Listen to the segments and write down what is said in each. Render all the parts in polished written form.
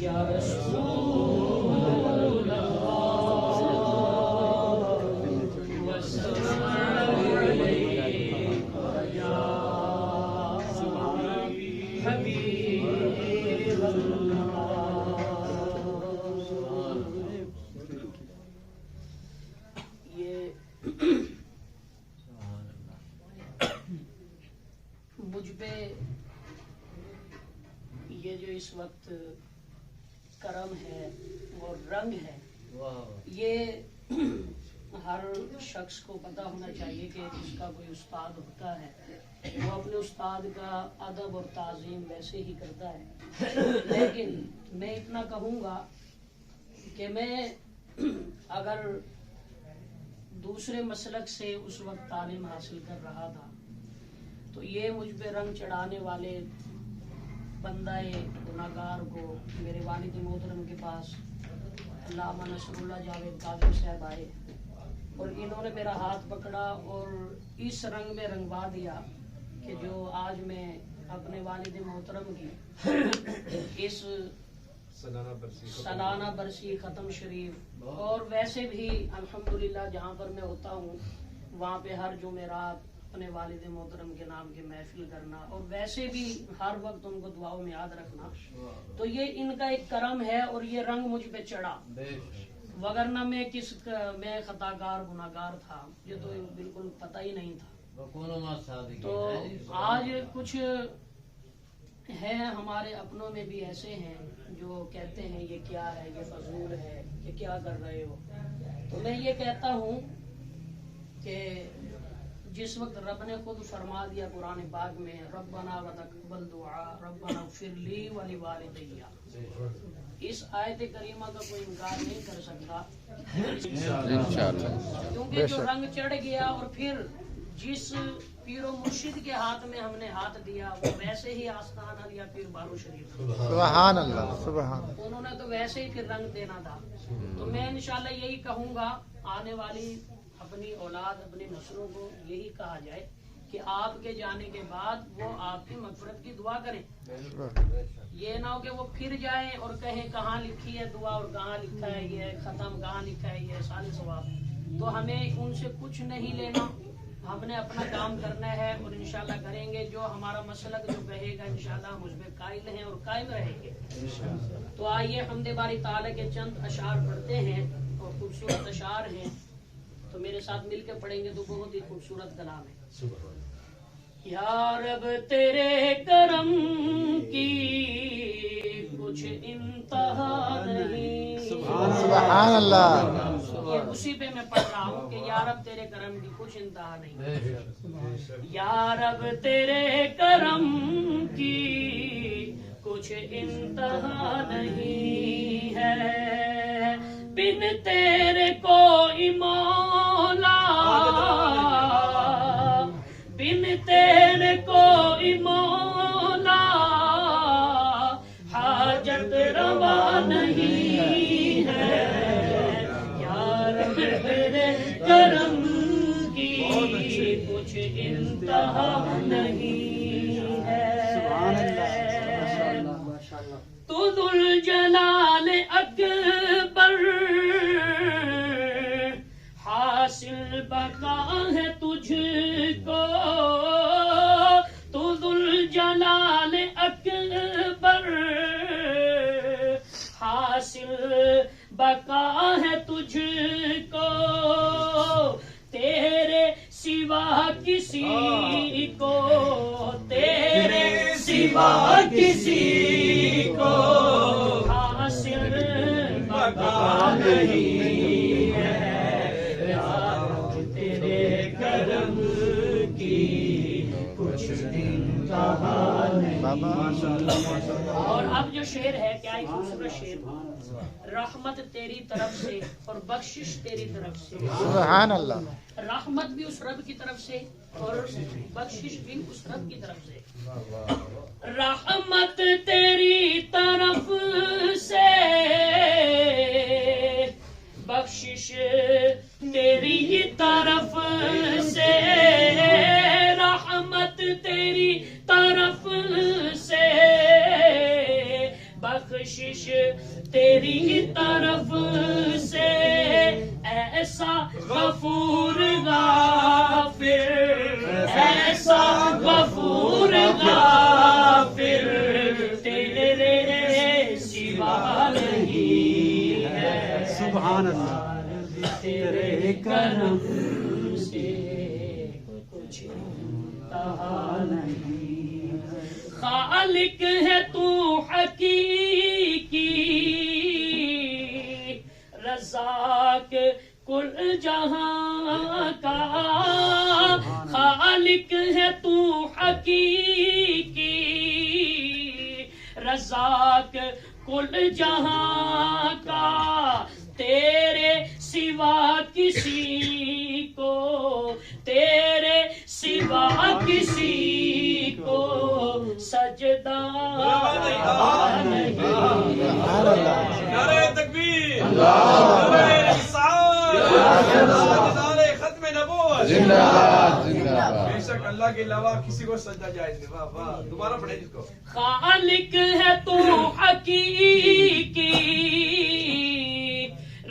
یا رسول مجھ پہ یہ جو اس وقت کرم ہے اور رنگ ہے، یہ ہر شخص کو پتہ ہونا چاہیے کہ جس کا کوئی استاد ہوتا ہے وہ اپنے استاد کا ادب اور تعظیم ویسے ہی کرتا ہے، لیکن میں اتنا کہوں گا کہ میں اگر دوسرے مسلک سے اس وقت تعلیم حاصل کر رہا تھا تو یہ مجھ پہ رنگ چڑھانے والے بندہ گناہگار کو میرے والد محترم کے پاس علامہ نصر اللہ جاوید قادری صاحب آئے اور انہوں نے میرا ہاتھ پکڑا اور اس رنگ میں رنگوا دیا کہ جو آج میں اپنے والد محترم کی اس سالانہ برسی ختم شریف اور ویسے بھی الحمدللہ جہاں پر میں ہوتا ہوں وہاں پہ ہر جمعرات اپنے والد محترم کے نام کی محفل کرنا اور ویسے بھی ہر وقت ان کو دعاؤں میں یاد رکھنا، تو یہ ان کا ایک کرم ہے اور یہ رنگ مجھ پہ چڑھا، وگرنہ میں خطاکار گناہگار تھا، یہ تو بالکل پتہ ہی نہیں تھا۔ تو آج کچھ ہے ہمارے اپنوں میں بھی ایسے ہیں جو کہتے ہیں یہ کیا ہے، یہ فضول ہے، یہ کیا کر رہے ہو، تو میں یہ کہتا ہوں کہ جس وقت رب نے خود فرما دیا قرآن پاک میں ربنا وتقبل دعا ربنا اغفر لی ولوالدی، اس آیت کریمہ کا کوئی انکار نہیں کر سکتا کیونکہ جو رنگ چڑھ گیا اور پھر جس پیر و مرشد کے ہاتھ میں ہم نے ہاتھ دیا وہ ویسے ہی آستانہ دیا پیر بارو شریف، سبحان اللہ سبحان، انہوں نے تو ویسے ہی پھر رنگ دینا تھا۔ تو میں انشاءاللہ یہی کہوں گا آنے والی اپنی اولاد اپنی نسلوں کو یہی کہا جائے کہ آپ کے جانے کے بعد وہ آپ کی مغفرت کی دعا کریں، یہ نہ ہو کہ وہ پھر جائیں اور کہیں کہاں لکھی ہے دعا اور کہاں لکھا ہے یہ ختم، کہاں لکھا ہے یہ سال ثواب، تو ہمیں ان سے کچھ نہیں لینا، ہم نے اپنا کام کرنا ہے اور انشاءاللہ کریں گے، جو ہمارا مسلک جو کہے گا انشاءاللہ ہم اس پہ قائل ہیں اور قائم رہیں گے۔ تو آئیے حمد باری تعالیٰ کے چند اشعار پڑھتے ہیں اور خوبصورت اشعار ہیں، تو میرے ساتھ مل کے پڑھیں گے تو بہت ہی خوبصورت کلام ہے۔ یا رب تیرے کرم کی کچھ انتہا نہیں، سبحان اللہ، یہ اسی پہ میں پڑھ رہا ہوں کہ یا رب تیرے کرم کی کچھ انتہا نہیں، یا رب تیرے کرم کی کچھ انتہا نہیں ہے، بن تیرے کوئی مولا، بن تیرے کوئی مولا حاجت روا نہیں ہے، یا رب تیرے کرم کی کچھ انتہا نہیں ہے، تو ذوالجلال اکبر حاصل بقا ہے تجھ کو، تو ذوالجلال اکبر حاصل بقا ہے تجھ کو، تیرے سوا کسی کو، تیرے سوا کسی کو حاصل بقا نہیں ہے، یا تیرے کرم کی کچھ انتہا نہیں۔ اور اب جو شعر ہے کیا ہی خوبصورت شعر، رحمت تیری طرف سے اور بخشش تیری طرف سے، سبحان اللہ، رحمت بھی اس رب کی طرف سے اور بخشش بھی اس رب کی طرف سے، رحمت تیری طرف سے بخشش تیری ہی طرف سے، رحمت تیری طرف سے بخشش تیری طرف سے، ایسا غفور غافر، ایسا غفور غافر تیرے سوا نہیں ہے۔ سبحان اللہ۔ تیرے کرم سے کچھ کہا نہیں، خالق ہے تو حقیقی، رزاق کل جہاں کا، خالق ہے تو حقیقی، رزاق کل جہاں کا، تیرے سوا کسی کو، تیرے سوا کسی کو سجدہ نہیں۔ نعرہ تکبیر، نعرہ رسالت، نعرہ ختم نبوت، زندہ باد زندہ باد۔ بے شک اللہ کے علاوہ کسی کو سجدہ جائز نہیں۔ واہ واہ، دوبارہ پڑھیں جس کو۔ خالق ہے تو حقیقی،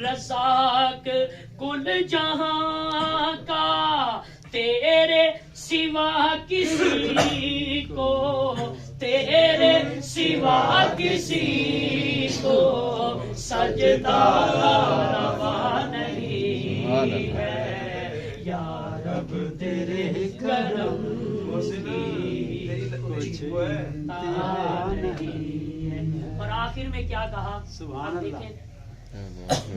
رزاق کل جہاں کا، تیرے سوا کسی کو، تیرے سوا کسی کو سجدہ روا نہیں ہے، یا رب تیرے کرم کی نہیں ہے۔ اور آخر میں کیا کہا؟ سبحان اللہ۔ دیکھیں،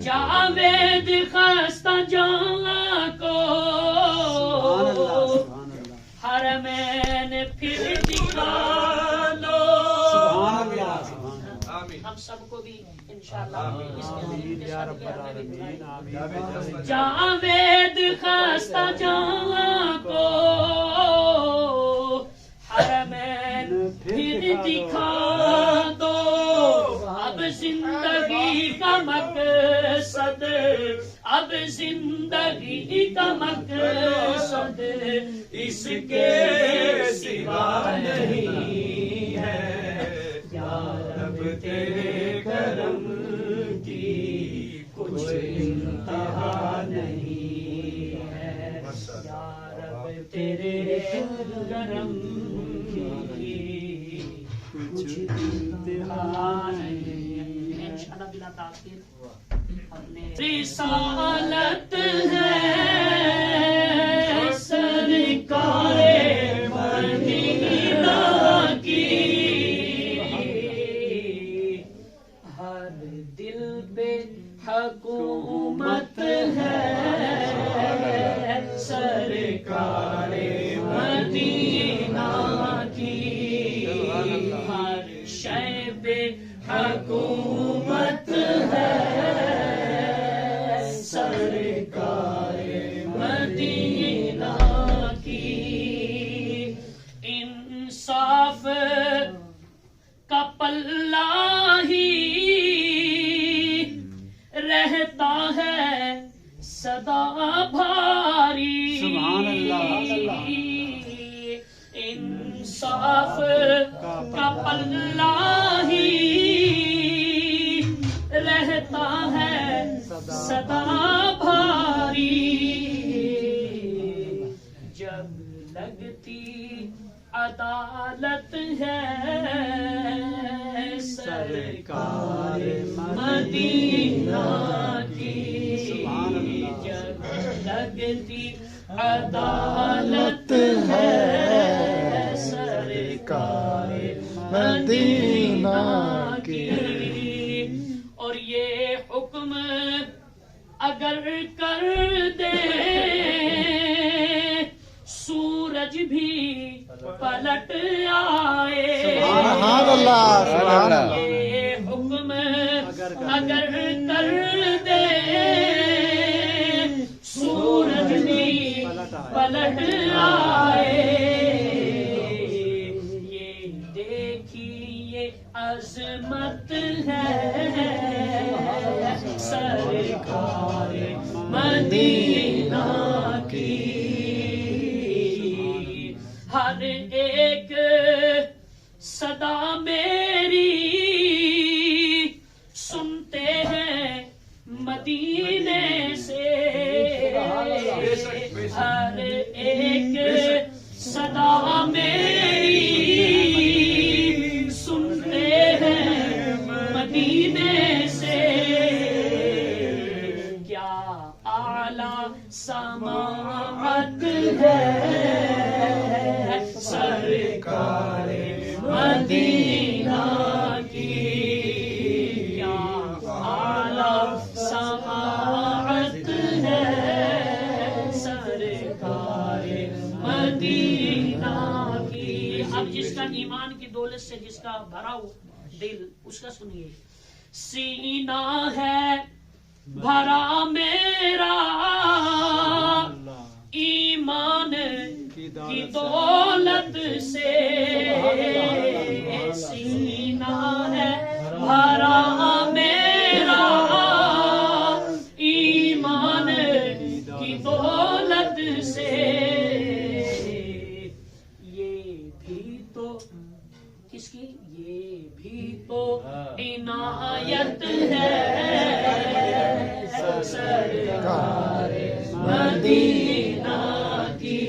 جاوید خستہ جاں کو حرمین پھر دکھا لو۔ ہم سب کو بھی انشاءاللہ اس کے ذریعے جاوید خستہ جاں کو حرمین پھر دکھا دو، اب زندگی کا مقصد، اب زندگی کا مقصد اس کے سوا نہیں ہے، یا رب تیرے کرم کی کچھ انتہا نہیں ہے، یا رب تیرے کرم کی کچھ انتہا نہیں ہے۔ انشاءاللہ بلا تاخیر اپنے رسالت ہے سرکار مدینہ کی، ہر دل پہ حکومت ہے سرکار مدینہ کی، ہر شے پہ حکومت ہے سرکار مدینہ کی، انصاف کا پلہ ہی رہتا ہے سدا بھاری، سبحان اللہ۔ انصاف کا پلہ ہی رہتا ہے سدا بھاری، جب لگتی عدالت ہے سرکار مدینہ کی، جب لگتی عدالت ہے سرکار مدینہ کی، اور یہ حکم اگر کر دے سورج بھی پلٹ آئے، سبحان اللہ سبحان اللہ۔ یہ حکم اگر کر دے سورج بھی پلٹ آئے، یہ دیکھیے عظمت ہے سرکار مدینہ کی، ہر ایک صدا میری ہر ایک صدا میری سنتے ہیں مدینے سے، کیا اعلیٰ سماعت ہے سرکار مدینہ کی، کیا اعلیٰ سماعت ہے سرکار مدینہ کی۔ اب جس کا ایمان کی دولت سے جس کا بھرا ہو دل، اس کا سنیے، سینہ ہے بھرا میرا ایمان کی دولت سے، سینہ ہے بھرا میرا ایمان کی دولت سے، یہ بھی تو کس کی، یہ بھی تو عنایت ہے سرکار مدینہ کی،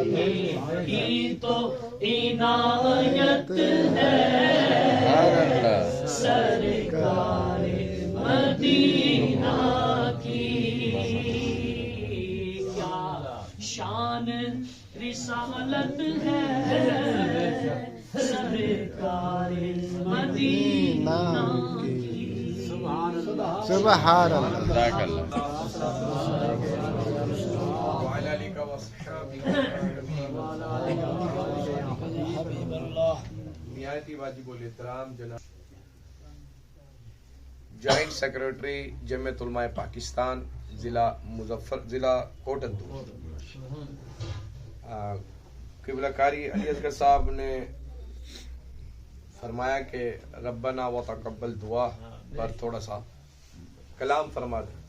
یہ بھی تو عنایت ہے سرکار مدینہ کی، کیا شان رسالت ہے سرکار مدینہ کی۔ سبحان اللہ۔ جزاک اللہ۔ وعلى آلك وصحبه نہایتی واجب الاحترام جناب جوائنٹ سیکرٹری جمعیت علماء پاکستان ضلع کوٹندو قبلہ کاری علی اصغر صاحب نے فرمایا کہ ربنا وتقبل دعا پر تھوڑا سا کلام فرما دیں،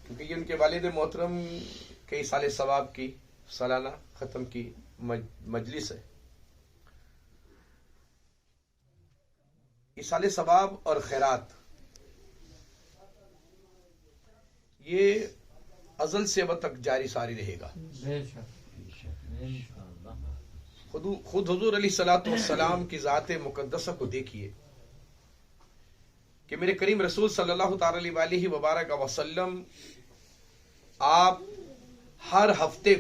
کیونکہ یہ ان کے والد محترم کے سال ثواب کی سالانہ ختم کی مجلس ہے۔ ایصال ثواب اور خیرات یہ ازل سے اب تک جاری ساری رہے گا۔ خود حضور علیہ الصلوۃ والسلام کی ذات مقدسہ کو دیکھیے کہ میرے کریم رسول صلی اللہ تعالی علیہ وبارک وسلم آپ ہر ہفتے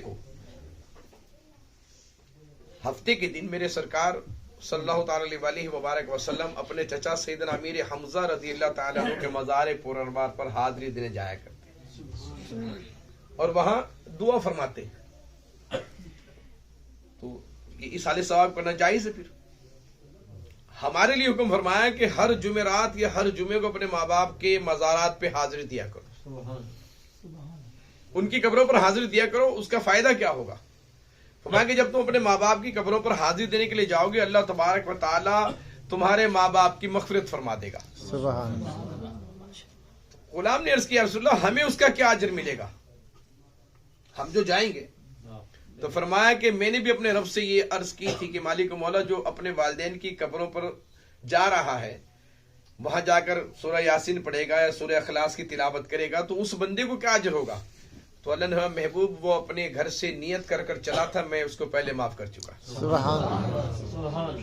کے دن میرے سرکار صلی اللہ تعالی علیہ وبارک وسلم اپنے چچا سیدنا امیر حمزہ رضی اللہ تعالیٰ عنہ کے مزار پرانوار پر حاضری دینے جایا کرتے اور وہاں دعا فرماتے۔ تو یہ ایصال ثواب کرنا جائز ہے۔ پھر ہمارے لیے حکم فرمایا کہ ہر جمعرات یا ہر جمعے کو اپنے ماں باپ کے مزارات پہ حاضری دیا کرو، ان کی قبروں پر حاضری دیا کرو۔ اس کا فائدہ کیا ہوگا؟ فرمایا کہ جب تم اپنے ماں باپ کی قبروں پر حاضری دینے کے لیے جاؤ گے، اللہ تبارک و تعالی تمہارے ماں باپ کی مغفرت فرما دے گا۔ سبحان اللہ۔ غلام نے عرض کیا رسول اللہ ہمیں اس کا کیا اجر ملے گا ہم جو جائیں گے؟ تو فرمایا کہ میں نے بھی اپنے رب سے یہ عرض کی تھی کہ مالک و مولا جو اپنے والدین کی قبروں پر جا رہا ہے وہاں جا کر سورہ یاسین پڑھے گا یا سورہ اخلاص کی تلاوت کرے گا تو اس بندے کو کیا اجر ہوگا؟ تو اللہ نے محبوب وہ اپنے گھر سے نیت کر کر چلا تھا، میں اس کو پہلے معاف کر چکا۔ سبحان۔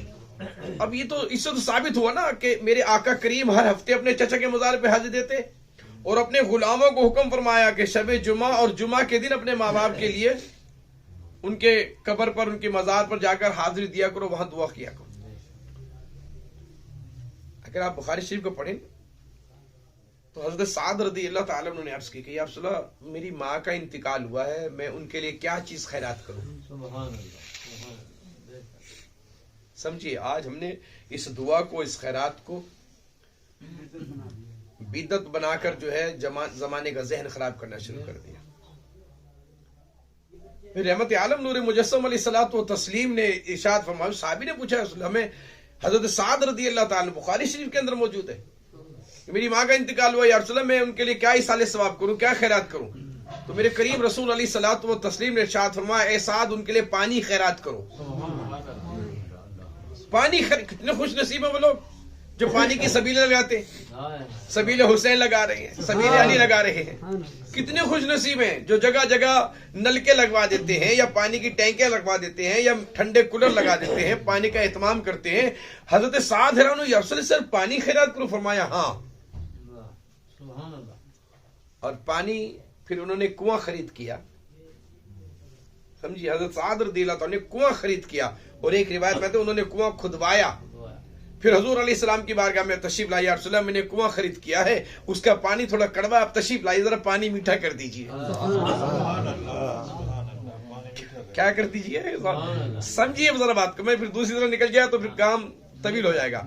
اب یہ تو اس سے تو ثابت ہوا نا کہ میرے آقا کریم ہر ہفتے اپنے چچا کے مزار پہ حاضری دیتے اور اپنے غلاموں کو حکم فرمایا کہ شب جمعہ اور جمعہ کے دن اپنے ماں باپ کے لیے ان کے قبر پر ان کے مزار پر جا کر حاضری دیا کرو، وہاں دعا کیا کرو۔ اگر آپ بخاری شریف کو پڑھیں تو حضرت سعد رضی اللہ تعالیٰ عنہ نے عرض کی کہ یا رسول اللہ میری ماں کا انتقال ہوا ہے، میں ان کے لیے کیا چیز خیرات کروں؟ سمجھیے آج ہم نے اس دعا کو، اس خیرات کو بدعت بنا کر جو ہے زمانے کا ذہن خراب کرنا شروع کر دیا۔ رحمت عالم نور مجسم علیہ الصلوۃ والتسلیم نے ارشاد فرمایا، صحابی نے پوچھا رسول اللہ ہمیں، حضرت سعد رضی اللہ تعالیٰ بخاری شریف کے اندر موجود ہے کہ میری ماں کا انتقال ہوا، یا رسول اللہ میں ان کے لیے کیا ایصال ثواب کروں، کیا خیرات کروں؟ تو میرے کریم رسول علیہ الصلوۃ والتسلیم نے ارشاد فرمایا، اے سعد ان کے لیے پانی خیرات کرو۔ پانی کتنے خوش نصیب ہیں وہ لوگ جو پانی کی سبیلیں لگاتے ہیں، سبیل حسین لگا رہے ہیں، سبیل علی لگا رہے ہیں. کتنے خوش نصیب ہیں جو جگہ جگہ نلکے لگوا دیتے ہیں یا پانی کی ٹینکیاں لگوا دیتے ہیں یا ٹھنڈے کولر لگا دیتے ہیں، پانی کا اہتمام کرتے ہیں. حضرت سعد حیران ہوئے، افسر سر پانی خیرات کرو. فرمایا ہاں. اور پانی پھر انہوں نے کنواں خرید کیا. سمجھیے، حضرت سعد رضی اللہ تعالیٰ نے کنواں خرید کیا. اور ایک روایت میں تو انہوں نے کنواں کھدوایا. پھر حضور علیہ السلام کی بارگاہ میں تشریف لائی، یا رسول اللہ میں نے کنواں خرید کیا ہے، اس کا پانی تھوڑا کڑوا، آپ تشریف لائی، ذرا پانی میٹھا کر دیجئے. کیا کر دیجئے؟ سمجھیے ذرا بات کو. میں پھر دوسری طرح نکل گیا تو پھر کام طویل ہو جائے گا.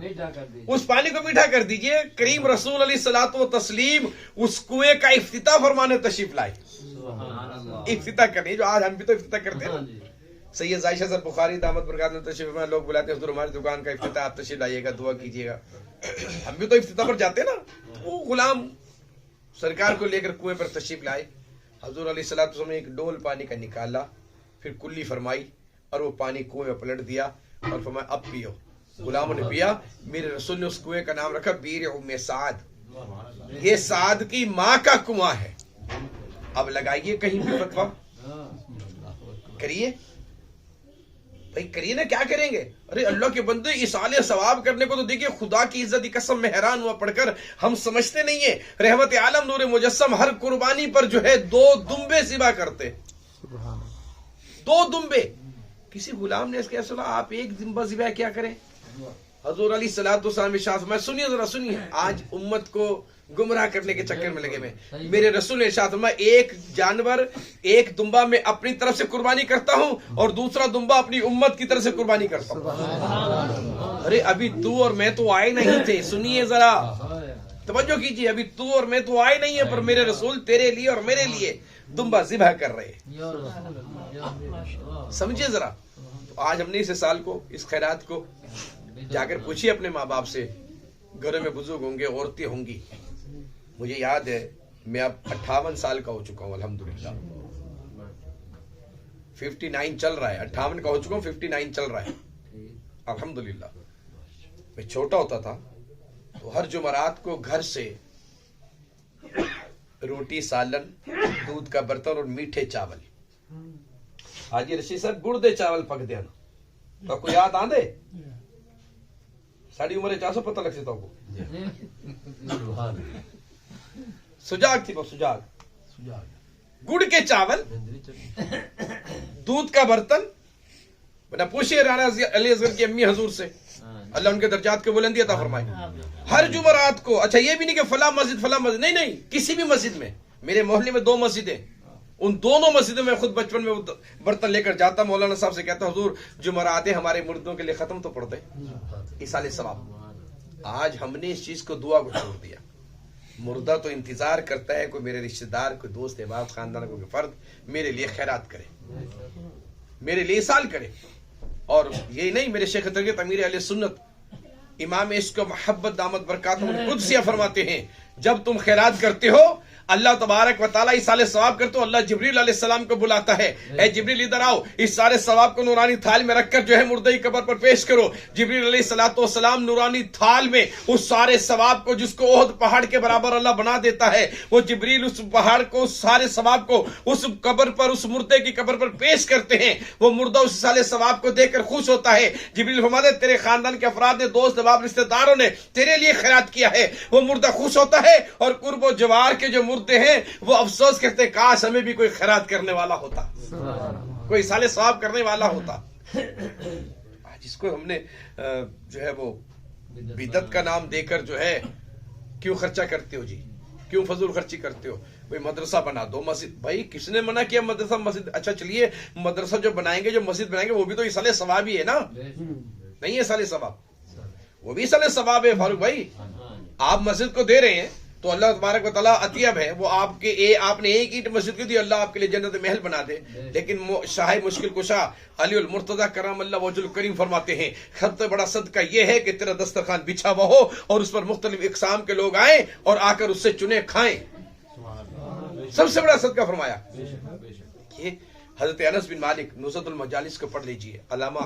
اس پانی کو میٹھا کر دیجئے. کریم رسول علیہ الصلوۃ والتسلیم اس کنویں کا افتتاح فرمانے تشریف لائے. افتتاح کرنے، جو آج ہم بھی تو افتتاح کرتے ہیں. سید عائشہ سر بخاری دامت برکات میں تشریف فرمائے، لوگ بلاتے ہیں حضور ہماری دکان کا افتتاح، آپ تشریف لائیے گا، دعا کیجیے گا. ہم بھی تو افتتاح پر جاتے ہیں نا. وہ غلام سرکار کو لے کر کنویں پر تشریف لائے. حضور علیہ الصلوۃ والسلام نے ایک ڈول پانی کا نکالا، پھر کلی فرمائی اور وہ پانی کنویں میں پلٹ دیا اور فرمایا اب پیو. غلاموں نے پیا. میرے رسول نے اس کنویں کا نام رکھا بیر ام سعد. یہ سعد کی ماں کا کنواں ہے. اب لگائیے کہیں بھی فتویٰ، کریے بھائی، کریے نا. کیا کریں گے؟ ارے اللہ کے بندے، اصال ثواب کرنے کو تو دیکھیے. خدا کی عزت کی قسم میں حیران ہوا پڑھ کر. ہم سمجھتے نہیں ہیں رحمت عالم نور مجسم ہر قربانی پر جو ہے 2 دمبے ذبح کرتے. 2 دمبے. کسی غلام نے اس کے سنا آپ 1 دمبا ذبح کیا کریں؟ حضور علیہ الصلوۃ والسلام ارشاد فرمایا، سنیے ذرا سنیے، آج امت کو گمراہ کرنے کے چکر میں لگے میں. میرے رسول نے ارشاد فرمایا 1 جانور 1 دمبا میں اپنی طرف سے قربانی کرتا ہوں اور دوسرا دمبا اپنی امت کی طرف سے قربانی کرتا ہوں. ارے ابھی تو اور میں تو آئے نہیں تھے. سنیے ذرا توجہ کیجیے. ابھی تو اور میں تو آئے نہیں ہیں، پر میرے رسول تیرے لیے اور میرے لیے دمبا ذبح کر رہے ہیں. سمجھے ذرا. تو آج ہم نے اس سال کو، اس خیرات کو جا کر پوچھیے اپنے ماں باپ سے. گھروں میں بزرگ ہوں گے، عورتیں ہوں گی. مجھے یاد ہے میں اب 58 سال کا ہو چکا ہوں الحمدللہ. 59 چل رہا ہے. 58 کا ہو چکا ہوں، 59 چل رہا ہے الحمدللہ. میں چھوٹا ہوتا تھا تو ہر جمعرات کو گھر سے روٹی، سالن، دودھ کا برتن اور میٹھے چاول. آج یہ رشید صاحب گڑ دے چاول پک دیا نا تو کوئی یاد آ دے. ساڑی عمر 400 پتہ لگ سکتا کو. سجاگ تھی وہ، سجاگ. گڑ کے چاول، دودھ کا برتن. بنا پوچھئے رانا علی اصغر کی امی حضور سے، اللہ ان کے درجات کے بلندی عطا فرمائے. ہر جمعرات کو. اچھا یہ بھی نہیں کہ فلاں مسجد، نہیں، کسی بھی مسجد میں. میرے محلے میں 2 مسجدیں، ان دونوں مسجدوں میں خود بچپن میں برتن لے کر جاتا. مولانا صاحب سے کہتا حضور جمعرات ہمارے مردوں کے لیے ختم تو پڑھ دیں، ایصال ثواب. آج ہم نے اس چیز کو دعا کو چھوڑ دیا. مردہ تو انتظار کرتا ہے کوئی میرے رشتہ دار، کوئی دوست احباب، خاندان کوئی فرد میرے لیے خیرات کرے، میرے لیے ایصال کرے. اور یہی نہیں، میرے شیخ تربیت امیر اہل سنت امام عشق و محبت دامت برکاتہم القدسیہ فرماتے ہیں جب تم خیرات کرتے ہو اللہ تبارک و تعالیٰ اس سارے ثواب کرتے ہو. اللہ جبریل علیہ السلام کو بلاتا ہے، اے جبریل ادھر آؤ، اس سارے ثواب کو نورانی تھال میں رکھ کر جو ہے مردے قبر پر پیش کرو. جبریل علیہ السلام نورانی تھال میں اس سارے ثواب کو، جس کو احد پہاڑ کے برابر اللہ بنا دیتا ہے، وہ جبریل اس پہاڑ کو، اس سارے ثواب کو اس قبر پر، اس مردے کی قبر پر پیش کرتے ہیں. وہ مردہ اس سارے ثواب کو دیکھ کر خوش ہوتا ہے. جبریل فرماتے ہیں تیرے خاندان کے افراد نے، دوست احباب، رشتہ داروں نے تیرے لیے خیرات کیا ہے. وہ مردہ خوش ہوتا ہے اور قرب و جوار کے جو مردے ہیں وہ افسوس کرتے کاش ہمیں بھی کوئی خیرات کرنے والا ہوتا، کوئی سالے ثواب کرنے والا ہوتا. جس کو ہم نے جو ہے وہ بدعت کا نام دے کر جو ہے کیوں خرچہ کرتے ہو جی، کیوں فضول خرچی کرتے ہو؟ بھائی مدرسہ بنا دو، مسجد. بھائی کس نے منع کیا مدرسہ مسجد؟ اچھا چلیے مدرسہ جو بنائیں گے، جو مسجد بنائیں گے، وہ بھی تو ایصال ثواب ہی ہے نا. نہیں ہے ایصال ثواب؟ وہ بھی ایصال ثواب ہے فاروق بھائی. آپ مسجد کو دے رہے ہیں تو اللہ تبارک و تعالیٰ عطیب ہے. وہ آپ نے 1 اینٹ مسجد کی دی، اللہ آپ کے لیے جنت محل بنا دے. لیکن شاہ مشکل کشا علی المرتضیٰ کرم اللہ وجہ الکریم فرماتے ہیں سب سے بڑا صدقہ یہ ہے کہ تیرا دسترخوان بچھا ہوا ہو اور اس پر مختلف اقسام کے لوگ آئیں اور آ کر اس سے چنے کھائیں. سب سے بڑا صدقہ فرمایا. یہ حضرت انس بن مالک نزہۃ المجالس کو پڑھ لیجئے. علامہ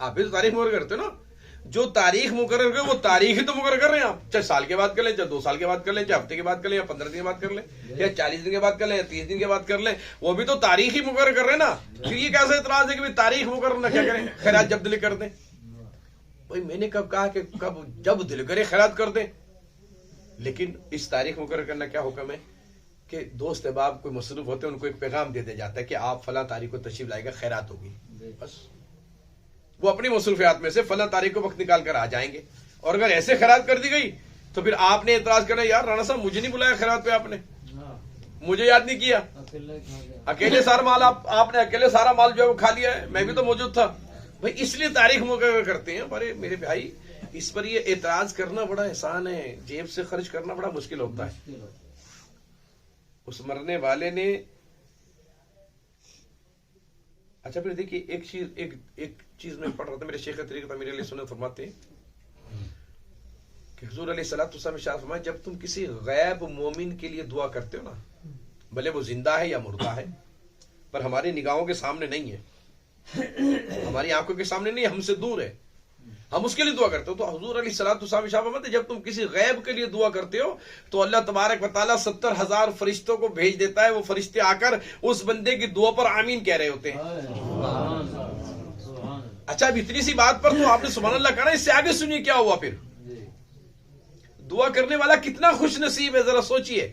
آپ بھی تو تاریخ مقرر کرتے ہو نا. جو تاریخ مقرر کرے وہ تاریخ ہی تو مقرر کر رہے ہیں آپ. چاہے سال کے بعد کر لیں, چاہے 2 سال کے بعد کر لیں, چاہے ہفتے کے بعد کر لیں, یا 15 دن کے بعد کر لیں, یا 40 دن کے بعد کر لیں, یا 30 دن کے بعد کر لیں, وہ بھی تو تاریخ ہی مقرر کر رہے ہیں نا. پھر یہ کیسا اعتراض ہے کہ تاریخ مقرر نہ کیا کریں, خیرات جب دل کر دیں. بھائی میں نے کب کہا کہ کب جب دل کرے خیرات کر دیں, لیکن اس تاریخ مقرر کرنا کیا حکم ہے کہ دوست احباب کوئی مصروف ہوتے ہیں ان کو ایک پیغام دے دیا جاتا ہے کہ آپ فلاں تاریخ کو تشریف لائے گا, خیرات ہوگی. بس وہ اپنی مصروفیات میں سے فلاں تاریخ کو وقت نکال کر آ جائیں گے. اور اگر ایسے خیرات کر دی گئی تو پھر آپ نے اعتراض کرنا, یار رانا صاحب مجھے نہیں بلایا خیرات پہ, آپ نے مجھے یاد نہیں کیا, اکیلے سارا مال آپ نے اکیلے سارا مال جو ہے وہ کھا لیا ہے, میں بھی تو موجود تھا. بھائی اس لیے تاریخ مقرر کرتے ہیں. پر میرے بھائی اس پر یہ اعتراض کرنا بڑا احسان ہے, جیب سے خرچ کرنا بڑا مشکل ہوتا ہے. اس مرنے والے نے اچھا پھر دیکھیے ایک چیز میں پڑھ رہا تھا, میرے شیخ طریقہ امیر علیہ سنت فرماتے ہیں کہ حضور علیہ الصلوۃ والسلام ارشاد فرمایا, جب تم کسی غیب مومن کے لیے دعا کرتے ہو نا, بھلے وہ زندہ ہے یا مردہ ہے, پر ہماری نگاہوں کے سامنے نہیں ہے, ہماری آنکھوں کے سامنے نہیں ہے, ہم سے دور ہے, ہم اس کے لیے دعا کرتے ہو. تو حضور علیہ الصلوۃ والسلام ارشاد فرماتے ہیں جب تم کسی غیب کے لیے دعا کرتے ہو تو اللہ تبارک و تعالیٰ 70,000 فرشتوں کو بھیج دیتا ہے. وہ فرشتے آ کر اس بندے کی دعا پر آمین کہہ رہے ہوتے ہیں. اچھا اب اتنی سی بات پر تو آپ نے سبحان اللہ کہا نا, اس سے آگے سنیے کیا ہوا. پھر دعا کرنے والا کتنا خوش نصیب ہے, ذرا سوچئے.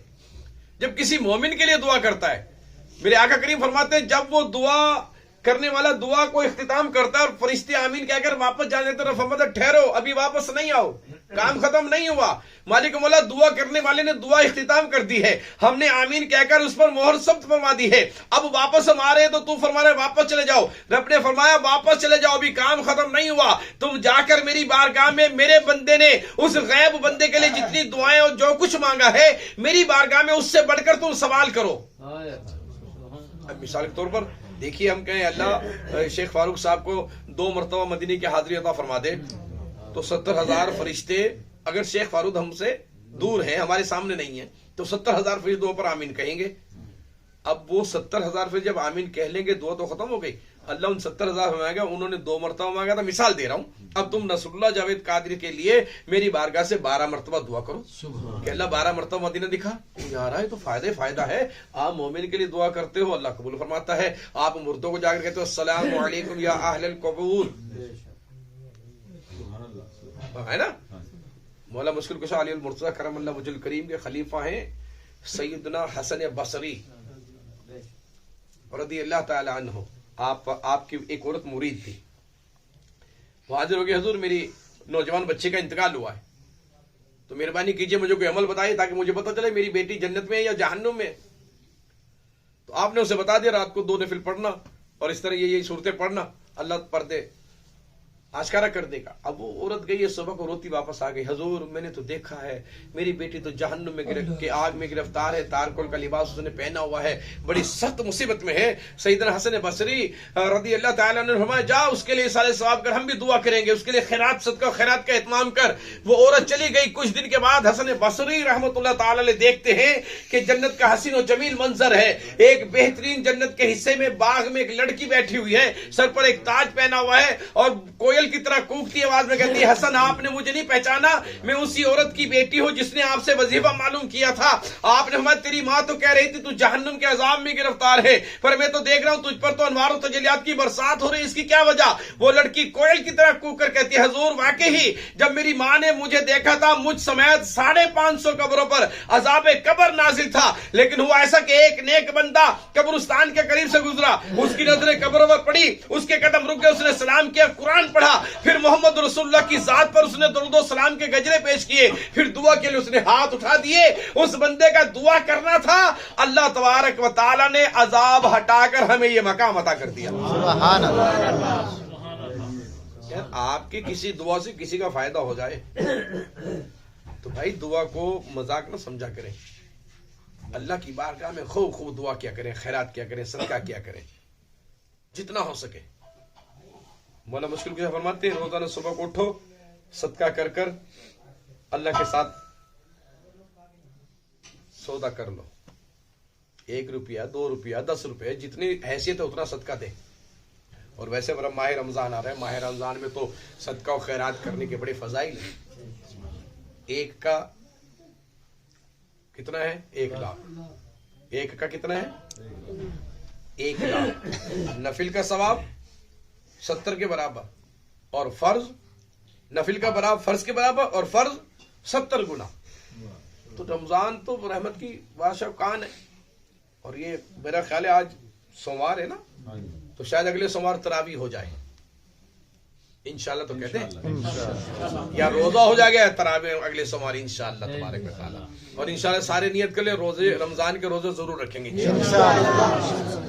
جب کسی مومن کے لیے دعا کرتا ہے, میرے آقا کریم فرماتے ہیں جب وہ دعا کرنے والا دعا کو اختتام کرتا ہے اور فرشتے آمین کہہ کر واپس جانے دیتے ہیں, فرماتا ہے ٹھہرو ابھی واپس نہیں آؤ, کام ختم نہیں ہوا. مالک مولا دعا کرنے والے نے دعا اختتام کر دی ہے, ہم نے آمین کہہ کر اس پر مہر ثبت فرما دی ہے, اب واپس ہم آ رہے ہیں تو تو فرما رہے واپس چلے جاؤ. رب نے فرمایا واپس چلے جاؤ, ابھی کام ختم نہیں ہوا, تم جا کر میری بارگاہ میں میرے بندے نے اس غیب بندے کے لیے جتنی دعائیں اور جو کچھ مانگا ہے میری بارگاہ میں اس سے بڑھ کر تم سوال کرو. اب مثال کے طور پر دیکھیے, ہم کہیں اللہ شیخ فاروق صاحب کو 2 مرتبہ مدینے کی حاضری عطا فرما دے, تو 70,000 فرشتے, اگر شیخ فاروق ہم سے دور ہیں, ہمارے سامنے نہیں ہیں, تو 70,000 فرشتے دعا پر آمین کہیں گے. اب وہ 70,000 فرشتے جب آمین کہہ لیں گے, دعا تو ختم ہو گئی. اللہ ان 70,000 مانگا, انہوں نے 2 مرتبہ مانگا تھا, مثال دے رہا ہوں. اب تم نصر اللہ جاوید قادری کے لیے میری بارگاہ سے 12 مرتبہ دعا کرو کہ اللہ 12 مرتبہ مدینہ دکھا. یار ہے تو فائدہ ہے. آپ مومن کے لیے دعا کرتے ہو, اللہ قبول فرماتا ہے. آپ مردوں کو جا کر کہتے ہو السلام علیکم یا اہل القبور, ہے نا. مولا مشکل کشا علی المرتضی کرم اللہ وجہ الکریم کے خلیفہ ہیں سیدنا حسن بصری رضی اللہ تعالی عنہ. آپ کی ایک عورت مرید تھی, وہ حاضر ہو گئی, حضور میری نوجوان بچے کا انتقال ہوا ہے, تو مہربانی کیجئے مجھے کوئی عمل بتائیے تاکہ مجھے پتہ چلے میری بیٹی جنت میں ہے یا جہنم میں. تو آپ نے اسے بتا دیا رات کو 2 نفل پڑھنا اور اس طرح یہ صورتیں پڑھنا, اللہ پردے آشکارا کر دے گا. اب وہ عورت گئی ہے, صبح کو روتی واپس آ گئی, حضور میں نے تو دیکھا ہے میری بیٹی تو جہنم میں کے آگ میں گرفتار ہے, تارکول کا لباس اس نے پہنا ہوا ہے, بڑی سخت مصیبت میں ہے. سیدنا حسن بصری رضی اللہ تعالیٰ عنہ نے فرمایا جا اس کے لیے سارے ثواب کر, ہم بھی دعا کریں گے, اس کے لیے خیرات صدقہ خیرات کا اہتمام کر. وہ عورت چلی گئی. کچھ دن کے بعد حسن بصری رحمۃ اللہ تعالیٰ علیہ دیکھتے ہیں کہ جنت کا حسین و جمیل منظر ہے. ایک بہترین جنت کے حصے میں باغ میں ایک لڑکی بیٹھی ہوئی ہے, سر پر ایک تاج پہنا ہوا ہے اور کوئل کی طرح کوکتی آواز میں کہتی ہے حسن آپ نے مجھے نہیں پہچانا, میں اسی عورت کی بیٹی ہوں جس نے آپ سے وظیفہ معلوم کیا تھا. آپ نے فرمایا تیری ماں تو کہہ رہی تھی تو جہنم کے عذاب میں گرفتار ہے, پر میں تو دیکھ رہا ہوں تجھ پر تو انوار و تجلیات کی برسات ہو رہی, اس کی کیا وجہ؟ وہ لڑکی کوئل کی طرح کوک کر کہتی ہے حضور واقعی جب میری ماں نے مجھے دیکھا تھا مجھ سمیت 550 قبروں پر عذاب قبر نازل تھا, لیکن ہوا ایسا کہ ایک نیک بندہ قبرستان کے قریب سے گزرا, اس کی نظریں قبروں پر پڑی, اس کے قدم رک گئے, اس نے سلام کیا, قرآن پڑھا, پھر محمد رسول اللہ کی ذات پر اس نے درود و سلام کے گجرے پیش کیے, پھر دعا کے لیے اس نے ہاتھ اٹھا دیے. اس بندے کا دعا کرنا تھا, اللہ تبارک و تعالی نے عذاب ہٹا کر ہمیں یہ مقام عطا کر دیا. سبحان اللہ. آپ کی کسی دعا سے کسی کا فائدہ ہو جائے تو بھائی دعا کو مذاق نہ سمجھا کریں, اللہ کی بارگاہ میں خوب دعا کیا کریں, خیرات کیا کریں, صدقہ کیا کریں جتنا ہو سکے. مولا مشکل کیا فرماتے ہیں روزانہ صبح کو اٹھو, صدقہ کر کر اللہ کے ساتھ سودا کر لو, 1 روپیہ 2 روپیہ 10 روپے جتنی حیثیت ہے اتنا صدقہ دے. اور ویسے برا ماہ رمضان آ رہا ہے، ماہ رمضان میں تو صدقہ و خیرات کرنے کے بڑے فضائل ہیں. ایک کا کتنا ہے؟ 1 لاکھ. ایک کا کتنا ہے؟ 1 لاکھ. نفل کا ثواب 70 کے برابر، اور فرض نفل کا برابر فرض کے برابر، اور فرض 70 گنا. تو رمضان تو رحمت کی بادشاہ کان ہے. اور یہ میرا خیال ہے آج سوموار ہے نا، تو شاید اگلے سوموار تراویح ہو جائے انشاءاللہ. تو کہتے ہیں یا روزہ ہو جائے گا یا تراویح اگلے سوموار انشاءاللہ تبارک و تعالی. اور انشاءاللہ سارے نیت کر لیں، روزے رمضان کے روزے ضرور رکھیں گے انشاءاللہ.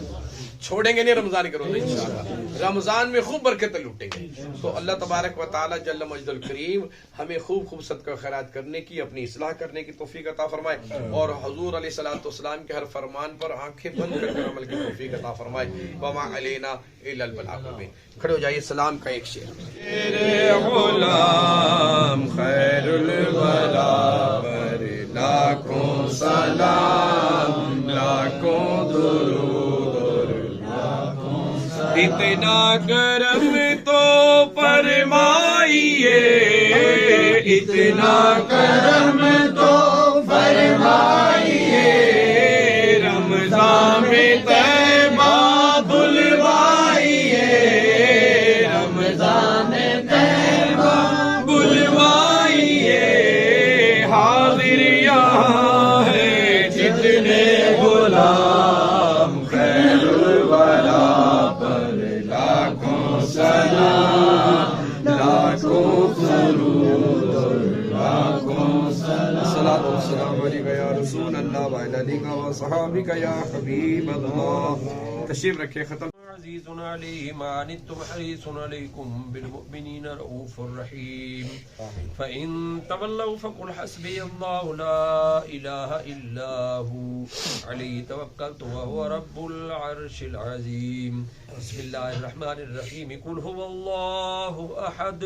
چھوڑیں گے نہیں رمضان کے روزے انشاءاللہ. رمضان میں خوب برکتیں لوٹیں گے. تو اللہ تبارک و تعالی جل مجد الکریم ہمیں خوب خوب صدقہ خیرات کرنے کی، اپنی اصلاح کرنے کی توفیق عطا فرمائے، اور حضور علیہ الصلوۃ والسلام کے ہر فرمان پر آنکھیں بند کر کر عمل کی توفیق عطا فرمائے. وما علینا الا البلاغ المبین. کھڑے ہو جائیے. سلام کا ایک شعر. غلام خیر الورا پر لاکھوں سلام لاکھوں درود، اتنا کرم تو فرمائیے، اتنا کرم تو فرمائیے، رمضان میں طیبہ بلوائیے، رمضان میں طیبہ بلوائیے. حاضر یہاں ہے جتنے غلام خیر الورا پر لاکھوں سلام لاکھوں درود لاکھوں سلام. الصلاۃ والسلام علیک یا رسول اللہ وعلی آلک و صحابک یا حبیب اللہ. تشریف رکھیں. ختم. عزیز علیہ ما عنتم حریص علیکم بالمؤمنین رؤوف رحیم. فإن تولوا فقل حسبی اللہ لا الہ الا هو علیہ توکلت وهو رب العرش العظیم. بسم اللہ الرحمن الرحیم. قل هو اللہ احد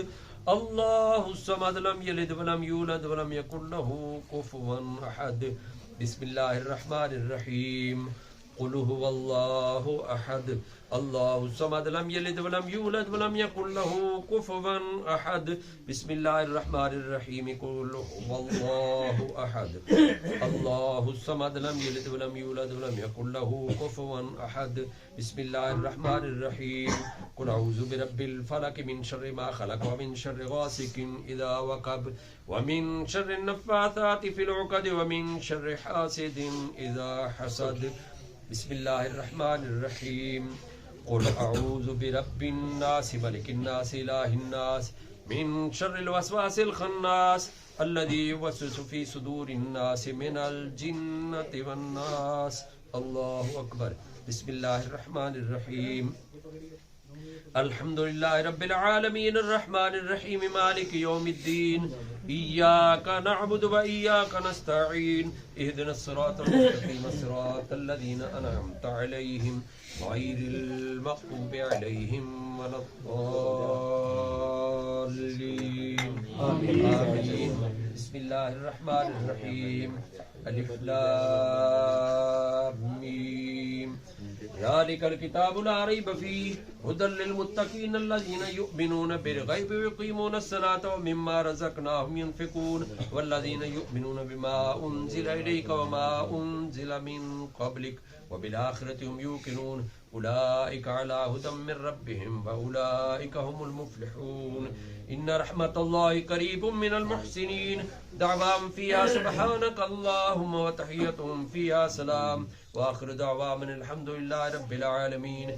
اللہ الصمد لم یلد ولم یولد ولم یکن له کفوا احد. بسم اللہ الرحمن الرحیم. قل هو اللہ احد اللہ الصمد لم یلد ولم یولد ولم یکن له کفوا احد. بسم اللہ الرحمن الرحیم. قل هو اللہ احد اللہ الصمد لم یلد ولم یولد ولم یکن له کفوا احد. بسم اللہ الرحمن الرحیم. قل اعوذ برب الفلق من شر ما خلق ومن شر غاسق اذا وقب ومن شر النفاثات في العقد ومن شر حاسد اذا حسد. بسم اللہ الرحمن الرحیم. قل اعوذ برب الناس ملک الناس الہ الناس من شر الوسواس الخناس الذي يوسوس في صدور الناس من الجنة والناس. اللہ اکبر. بسم اللہ الرحمن الرحیم. الحمد للہ رب العالمین الرحمن الرحیم مالک یوم الدین. ایاک نعبد و ایاک نستعین. اہدنا الصراط المستقیم صراط الذین انعمت علیہم غیر المغضوب علیہم ولا الضالین. آمین. بسم اللہ الرحمن الرحیم. الف لام میم. ذلك الكتاب لا ريب فيه هدى للمتقين الذين يؤمنون بالغيب ويقيمون الصلاة ومما رزقناهم ينفقون والذين يؤمنون بما أنزل إليك وما أنزل من قبلك وبالآخرة هم يوقنون. أولئك على هدى من ربهم وأولئك هم المفلحون. إن رحمة الله قريب من المحسنين. دعواهم فيها سبحانك اللهم وتحيتهم فيها سلام وآخر دعواهم الحمد لله رب العالمين.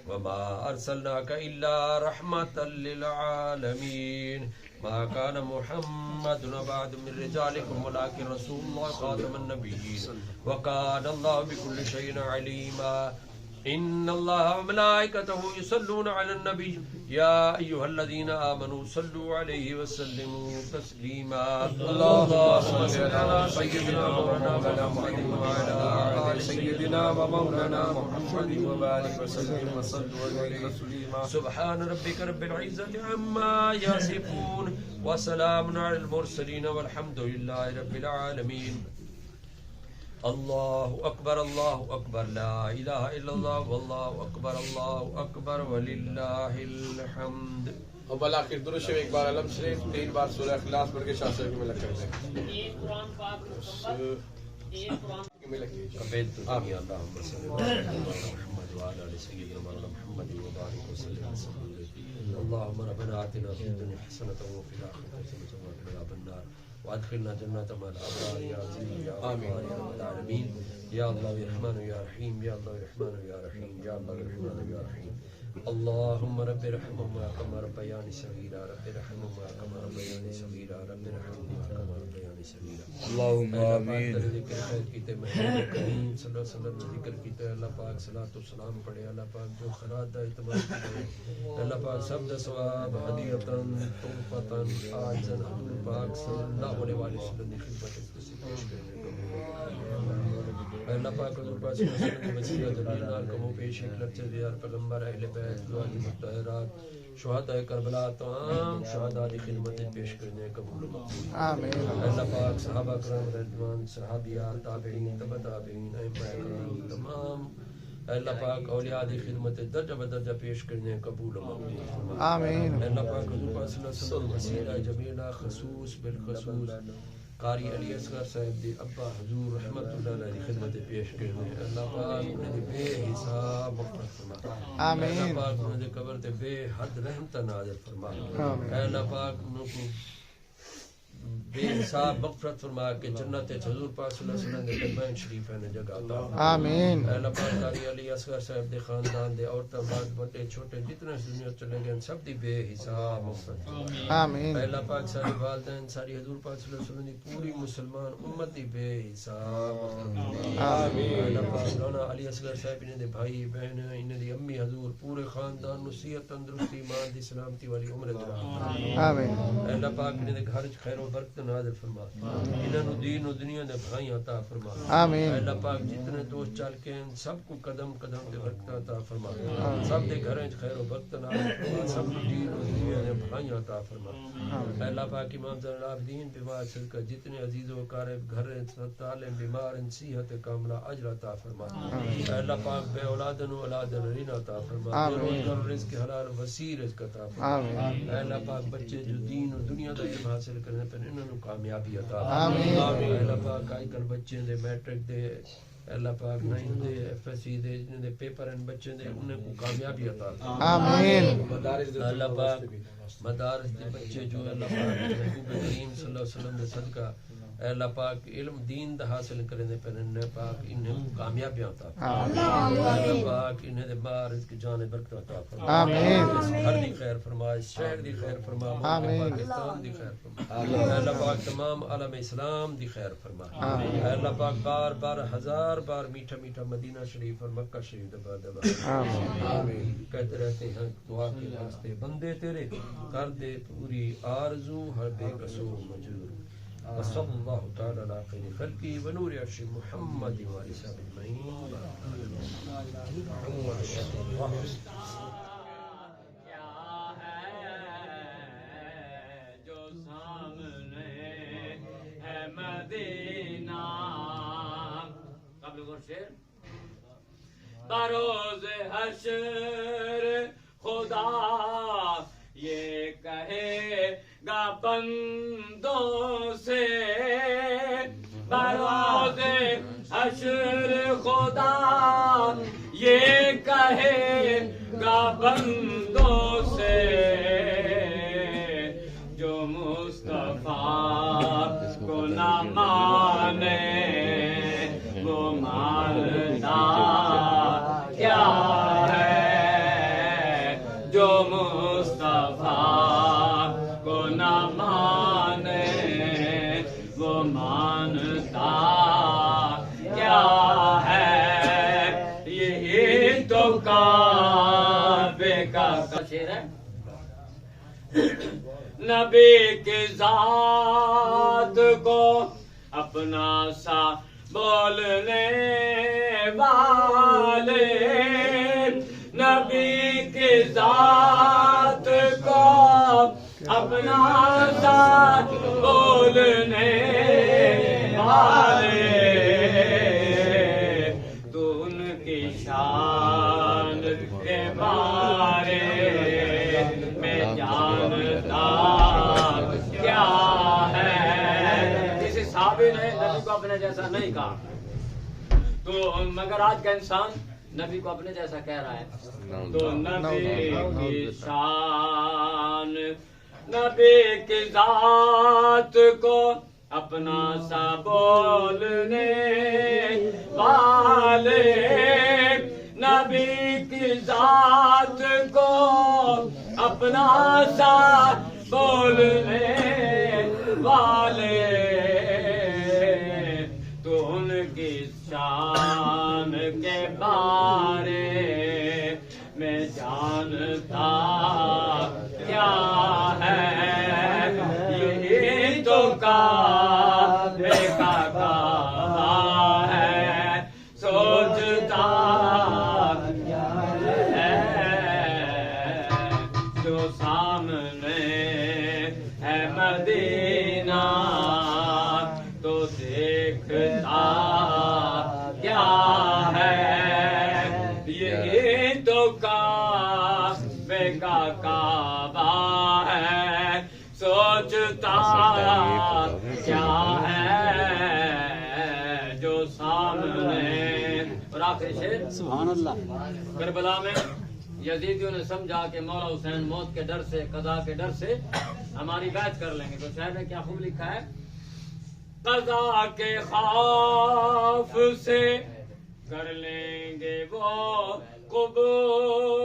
وما أرسلناك إلا رحمة للعالمين. ما كان محمد بعد من رجالكم ولكن رسول الله خاتم النبيين وكان الله بكل شيء عليما. ان الله وملائكته يصلون على النبي يا ايها الذين امنوا صلوا عليه وسلموا تسليما. اللهم صل على سيدنا مولانا محمد وعلى ال سيدنا ومولانا محمد وبارك وسلم وصلوا عليه تسليما. سبحان ربك رب العزة عما يصفون وسلام على المرسلين والحمد لله رب العالمين. اللہ اکبر لا الہ الا اللہ واللہ اکبر وللہ الحمد. اور بالآخر درود شریف ایک بار علم شریف 3 بار سورہ اخلاص پڑھ کے شاہ صاحب میں لگ کر دیں. ایک قرآن پاک مکمل، ایک قرآن میں لگیے. آمین. اللہم صلی اللہ علیہ محمد وعلی آل سیدنا مولانا محمد وبارک وسلم وسلم. اللهم ربنا آتنا في الدنيا حسنة وفي الآخرة حسنة وقنا عذاب النار وادخلنا جنة مع الأبرار يا عزيز يا غفار يا رب العالمين. يا الله يا رحمن يا رحيم يا الله يا رحمن يا رحيم يا الله يا رحمن يا رحيم. اللهم رب ارحمهما كما ربياني صغيرا رب ارحمهما كما ربياني صغيرا رب ارحمهما كما ربياني صغيرا. اللهم آمین. ذکر خیر کیتے محمد کریم صلی اللہ علیہ وسلم نے ذکر کیتے اللہ پاک صلاۃ والسلام پڑھے اللہ پاک جو خیرات دا اہتمام کرے اللہ پاک سب دا ثواب ہدیتاً تحفۃً عاجزاً حضور پاک صلی اللہ علیہ وسلم کی خدمت میں پیش کرنے کو اللہ پاک حضور پاک صلی اللہ علیہ وسلم کی وسیلہ جلیل نال کو پیش ایک لفظ دیار پیغمبر اہل بیت ازواج مطہرات شہداء کربلا تمام شہداء کی خدمت پیش کرنے قبول مقبول آمین. اللہ پاک صحابہ کرام رضوان صحابیات تابعین تبع تابعین ائمہ کرام تمام اللہ پاک اولیاء کی خدمت درجہ بدرجہ پیش کرنے قبول مقبول آمین. اللہ پاک حضور پاک صلی اللہ علیہ وسلم وسیلہ جمیلہ خصوص بالخصوص قاری علی اصغر صاحب دی ابا حضور رحمت اللہ علیہ کی خدمت پیش کرنے اللہ پاک انہیں دی بے حساب مغفرت فرما. آمین. اللہ پاک انہیں دی قبر تے بے حد رحمت نازل فرما. اللہ پاک انہوں کو بے حساب مغفرت فرما کے جنت حضور پاک صلی اللہ علیہ وسلم دے قدمین شریف ہے جگہ عطا فرما. آمین. اللہ پاک قاری علی اصغر صاحب دے خاندان دے عورتاں مرد بڑے چھوٹے جتنے اس دنیا چلے گئے سب دی بے حساب مغفرت فرما. آمین. اللہ پاک ساری والدین ساری حضور پاک صلی اللہ علیہ وسلم دی پوری مسلمان امت دی بے حساب آمین. اللہ پاک مولانا علی اصغر صاحب انہیں دے بھائی بہن انہیں دی امی حضور پورے خاندان نصیحت تندرستی ایمان دی سلامتی والی عمر دراز. آمین. اللہ پاک انہیں دے گھر خیر و برکت نازل فرما. انہاں نو دین و دنیا دے بھائی عطا فرما. آمین. اللہ پاک جتنے دوست چل کے ہیں سب کو قدم قدم دے برکت عطا فرما. سب دے گھریں خیر و برکت نازل فرما. سب کو دین و دنیا دے بھائی عطا فرما. اللہ پاک امام زین العابدین بیمار صدقہ جتنے عزیز و اقارب گھر طالب بیمار صحت کاملہ اجر عطا فرما. اللہ پاک بے اولادن و اولاد رین عطا فرما. بے روزگار رزق حلال وسیع رزق عطا فرما. اللہ پاک بچے جو دین و دنیا دا علم حاصل کرنے پر انہوں نے کامیابی عطا فرما. اللہ پاک آئی کل بچے دے میٹرک دے اللہ پاک نہیں دے ایف ایس سی دے جنہیں دے پیپر ان بچے دے انہیں کو کامیابی عطا فرما. آمین. اللہ پاک مدارس دے بچے جو اللہ پاک محبوب کریم صلی اللہ علیہ وسلم دے صدقہ اللہ پاک علم دین دا حاصل کرنے پر انہیں پاک انہیں کامیابی عطا فرما. اللہ پاک انہیں دے مارز کی جان برکت عطا فرما. آمین. اس گھر دی خیر فرما اس شہر دی خیر فرما ملک پاکستان دی خیر فرما. اللہ پاک تمام عالم اسلام دی خیر فرما. اللہ پاک بار بار ہزار بار میٹھا میٹھا مدینہ شریف اور مکہ شریف دبا دبا آمین کہتے رہتے ہیں دعا کے واسطے بندے تیرے کر دے پوری آرزو ہر بے قصور مجرور. وصلی اللہ تعالی علی خیر خلقی ونور عرش محمد وآلہ صحبہ اجمعین. بروز حشر خدا یہ کہے گا بندوں سے بروز حشر خدا یہ کہے گا بندوں سے جو مصطفیٰ کو نہ مانے وہ مالدار کیا ہے جو مصطفیٰ کو نہ مانے وہ مانتا کیا ہے یہی تو کعبے کا شعر ہے. نبی کی ذات کو اپنا سا بولنے والے نبی کی ذات کو اپنا ساتھ بولنے والے اپنے جیسا نہیں کہا. تو مگر آج کا انسان نبی کو اپنے جیسا کہہ رہا ہے. تو نبی کی شان، نبی کی ذات کو اپنا سا بولنے والے، نبی کی ذات کو اپنا سا بولنے والے، تو ان کی شان کے بارے میں جانتا کیا ہے، یہی تو کعبے کا کعبہ ہے، سوچتا کیا ہے، جو سامنے ہے مدینہ تو دیکھتا کیا ہے، یہی تو کعبے کا کعبہ ہے، سوچتا کیا ہے، جو سامنے. اور آخری شعر سبحان اللہ. کربلا میں یزیدیوں نے سمجھا کہ مولا حسین موت کے ڈر سے، قضا کے ڈر سے ہماری بیعت کر لیں گے. تو شاعر نے کیا خوب لکھا ہے، قضا کے خوف سے کر لیں گے وہ قبول